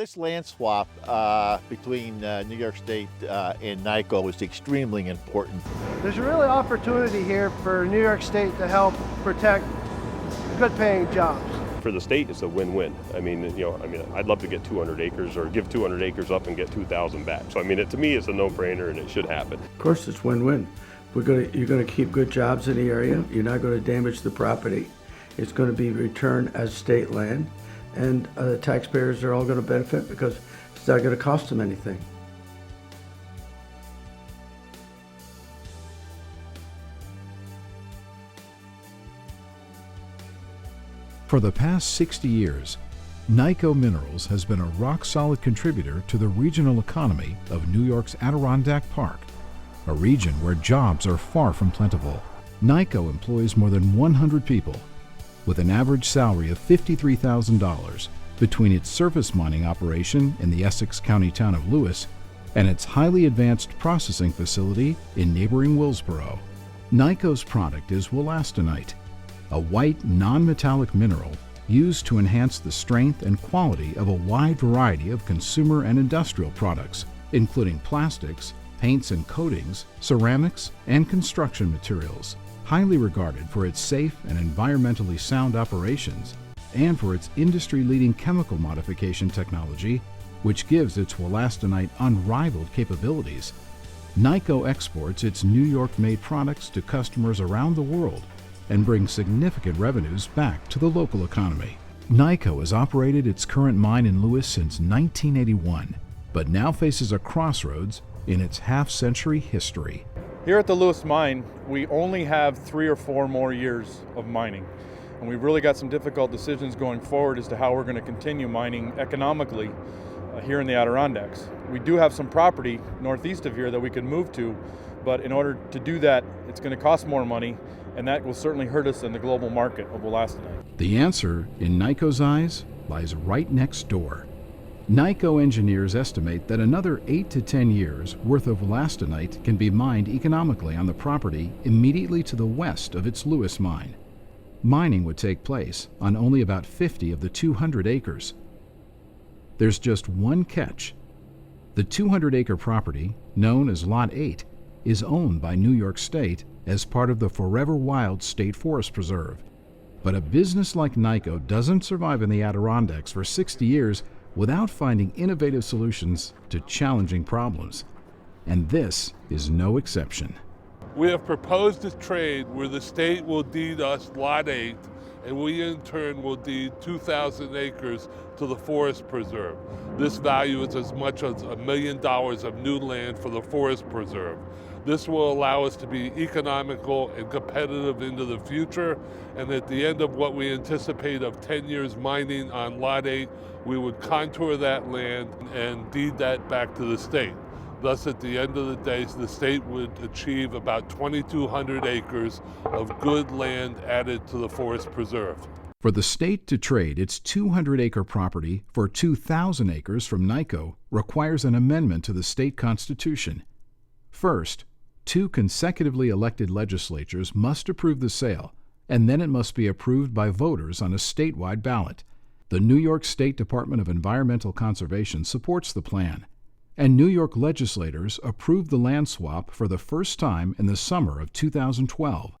This land swap between New York State and NICO is extremely important. There's a really opportunity here for New York State to help protect good-paying jobs. For the state, it's a win-win. I'd love to get 200 acres or give 200 acres up and get 2,000 back. So, to me, it's a no-brainer and it should happen. Of course, it's win-win. You're going to keep good jobs in the area. You're not going to damage the property. It's going to be returned as state land, and the taxpayers are all going to benefit because it's not going to cost them anything. For the past 60 years, NICO Minerals has been a rock-solid contributor to the regional economy of New York's Adirondack Park, a region where jobs are far from plentiful. NICO employs more than 100 people, with an average salary of $53,000 between its surface mining operation in the Essex County town of Lewis and its highly advanced processing facility in neighboring Willsboro. NICO's product is wollastonite, a white, non-metallic mineral used to enhance the strength and quality of a wide variety of consumer and industrial products, including plastics, paints and coatings, ceramics, and construction materials. Highly regarded for its safe and environmentally sound operations, and for its industry-leading chemical modification technology, which gives its wollastonite unrivaled capabilities, NICO exports its New York-made products to customers around the world and brings significant revenues back to the local economy. NICO has operated its current mine in Lewis since 1981, but now faces a crossroads in its half-century history. Here at the Lewis mine, we only have 3 or 4 more years of mining. And we've really got some difficult decisions going forward as to how we're going to continue mining economically here in the Adirondacks. We do have some property northeast of here that we could move to, but in order to do that, it's going to cost more money, and that will certainly hurt us in the global market of wollastonite. The answer, in NICO's eyes, lies right next door. NICO engineers estimate that another 8 to 10 years worth of wollastonite can be mined economically on the property immediately to the west of its Lewis mine. Mining would take place on only about 50 of the 200 acres. There's just one catch. The 200-acre property, known as Lot 8, is owned by New York State as part of the Forever Wild State Forest Preserve. But a business like NICO doesn't survive in the Adirondacks for 60 years without finding innovative solutions to challenging problems. And this is no exception. We have proposed a trade where the state will deed us Lot 8, and we in turn will deed 2,000 acres to the Forest Preserve. This value is as much as $1 million of new land for the Forest Preserve. This will allow us to be economical and competitive into the future, and at the end of what we anticipate of 10 years mining on Lot 8, we would contour that land and deed that back to the state. Thus, at the end of the day, the state would achieve about 2,200 acres of good land added to the Forest Preserve. For the state to trade its 200-acre property for 2,000 acres from NICO requires an amendment to the state constitution. First, 2 consecutively elected legislatures must approve the sale, and then it must be approved by voters on a statewide ballot. The New York State Department of Environmental Conservation supports the plan, and New York legislators approved the land swap for the first time in the summer of 2012.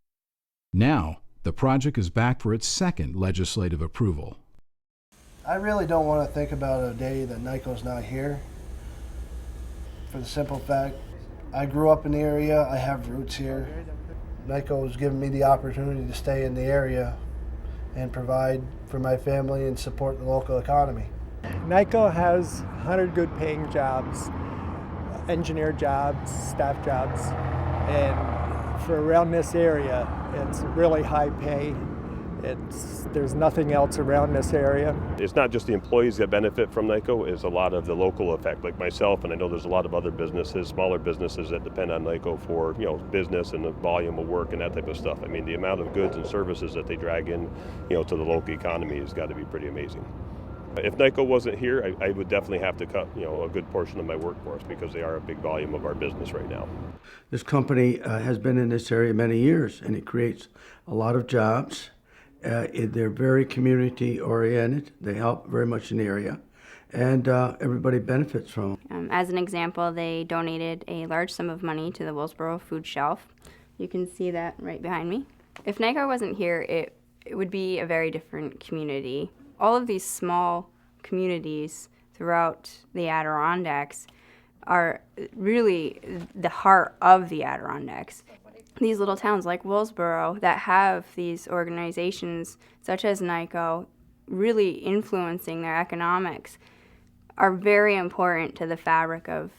Now, the project is back for its second legislative approval. I really don't want to think about a day that NICO's not here, for the simple fact I grew up in the area, I have roots here. NICO has given me the opportunity to stay in the area and provide for my family and support the local economy. NICO has 100 good paying jobs, engineer jobs, staff jobs, and for around this area, it's really high pay. There's nothing else around this area. It's not just the employees that benefit from NICO, it's a lot of the local effect, like myself, and I know there's a lot of other businesses, smaller businesses that depend on NICO for business and the volume of work and that type of stuff. The amount of goods and services that they drag in to the local economy has got to be pretty amazing. If NICO wasn't here, I would definitely have to cut a good portion of my workforce because they are a big volume of our business right now. This company has been in this area many years, and it creates a lot of jobs. They're very community oriented. They help very much in the area, and everybody benefits from them. As an example, they donated a large sum of money to the Willsboro Food Shelf. You can see that right behind me. If NICO wasn't here, it would be a very different community. All of these small communities throughout the Adirondacks are really the heart of the Adirondacks. These little towns like Willsboro that have these organizations such as NICO really influencing their economics are very important to the fabric of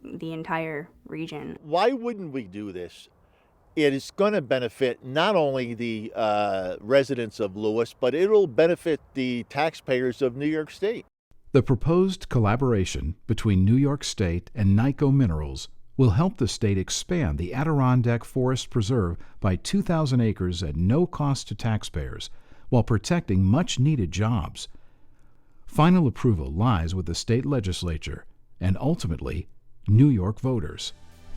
the entire region. Why wouldn't we do this? It is going to benefit not only the residents of Lewis, but it'll benefit the taxpayers of New York State. The proposed collaboration between New York State and NICO Minerals will help the state expand the Adirondack Forest Preserve by 2,000 acres at no cost to taxpayers, while protecting much-needed jobs. Final approval lies with the state legislature and ultimately New York voters.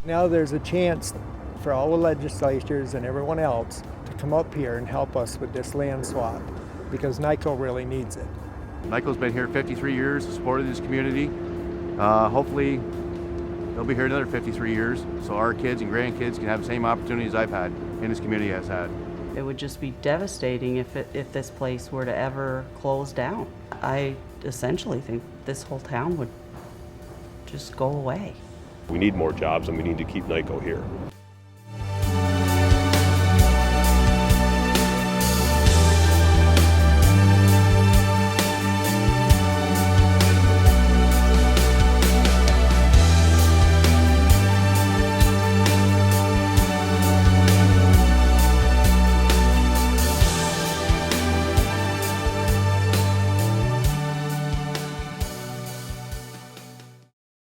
Now there's a chance for all the legislatures and everyone else to come up here and help us with this land swap, because NICO really needs it. NICO's been here 53 years, supported this community. Hopefully they'll be here another 53 years, so our kids and grandkids can have the same opportunities I've had and this community has had. It would just be devastating if this place were to ever close down. I essentially think this whole town would just go away. We need more jobs and we need to keep NICO here.